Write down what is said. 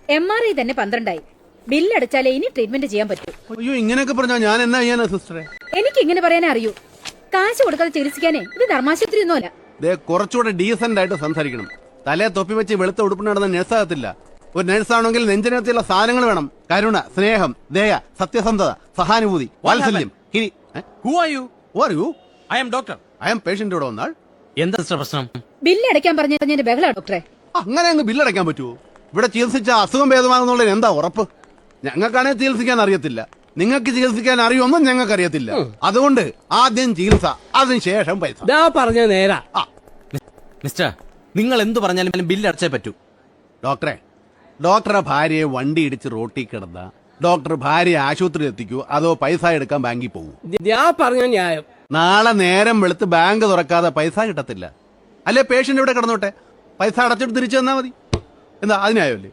MRI തന്നെ 12 ബില്ലടച്ചാലേ ഇനി treatment ചെയ്യാൻ പറ്റൂ. അയ്യോ, ഇങ്ങനെയൊക്കെ പറഞ്ഞാ ഞാൻ എന്നാ ചെയ്യാനാ സിസ്റ്ററെ? എനിക്ക് ഇങ്ങനെ പറയാനേ അറിയൂ. കാശ് കൊടുക്കാതെ ചികിത്സിക്കാനേ ഇത് ധർമാശുപത്രി ഒന്നുമല്ല. കുറച്ചുകൂടെ ഡീസന്റ് ആയിട്ട് സംസാരിക്കണം. തലയെ തൊപ്പി വെച്ച് വെളുത്ത ഉടുപ്പിന് നടന്ന നഴ്സാകത്തില്ല. ഒരു നഴ്സാണെങ്കിൽ നെഞ്ചിനകത്തുള്ള സാധനങ്ങൾ വേണം. കരുണ, സ്നേഹം, ദയ, സത്യസന്ധത, സഹാനുഭൂതി, വാത്സല്യം. Who are you? I am doctor. I am patient ഇവിടെ വന്നാൽ. എന്താ സിസ്റ്റർ പ്രശ്നം? ബില്ലടയ്ക്കാൻ പറഞ്ഞതിന്റെ ബഹളാ ഡോക്ടറെ. അങ്ങനെ അങ്ങ് ബില്ലടയ്ക്കാൻ പറ്റുമോ? ഇവിടെ ചികിത്സിച്ച അസുഖം ഭേദമാകുന്നുള്ളതിന് എന്താ ഉറപ്പ്? ഞങ്ങൾക്കാണെങ്കിൽ ചികിത്സിക്കാൻ അറിയത്തില്ല. നിങ്ങൾക്ക് ചികിത്സിക്കാൻ അറിയുമെന്നും ഞങ്ങൾക്ക് അറിയത്തില്ല. അതുകൊണ്ട് ആദ്യം ചികിത്സ, അതിനുശേഷം പൈസ. പറഞ്ഞ നേരാ. മിസ്റ്റർ, നിങ്ങൾ എന്തു പറഞ്ഞാലും ബില്ല് അടച്ചേ പറ്റൂ. ഡോക്ടറെ ഭാര്യയെ വണ്ടി ഇടിച്ച് റോട്ടിൽ കിടന്ന ഡോക്ടർ ഭാര്യയെ ആശുപത്രിയിൽ എത്തിക്കൂ, അതോ പൈസ എടുക്കാൻ ബാങ്കിൽ പോകും? പറഞ്ഞ ന്യായം. നാളെ നേരം വെളുത്ത് ബാങ്ക് തുറക്കാതെ പൈസ കിട്ടത്തില്ല. അല്ലെ പേഷ്യന്റ് ഇവിടെ കിടന്നോട്ടെ, പൈസ അടച്ചിട്ട് തിരിച്ചു തന്നാ മതി. എന്താ അതിനായല്ലേ?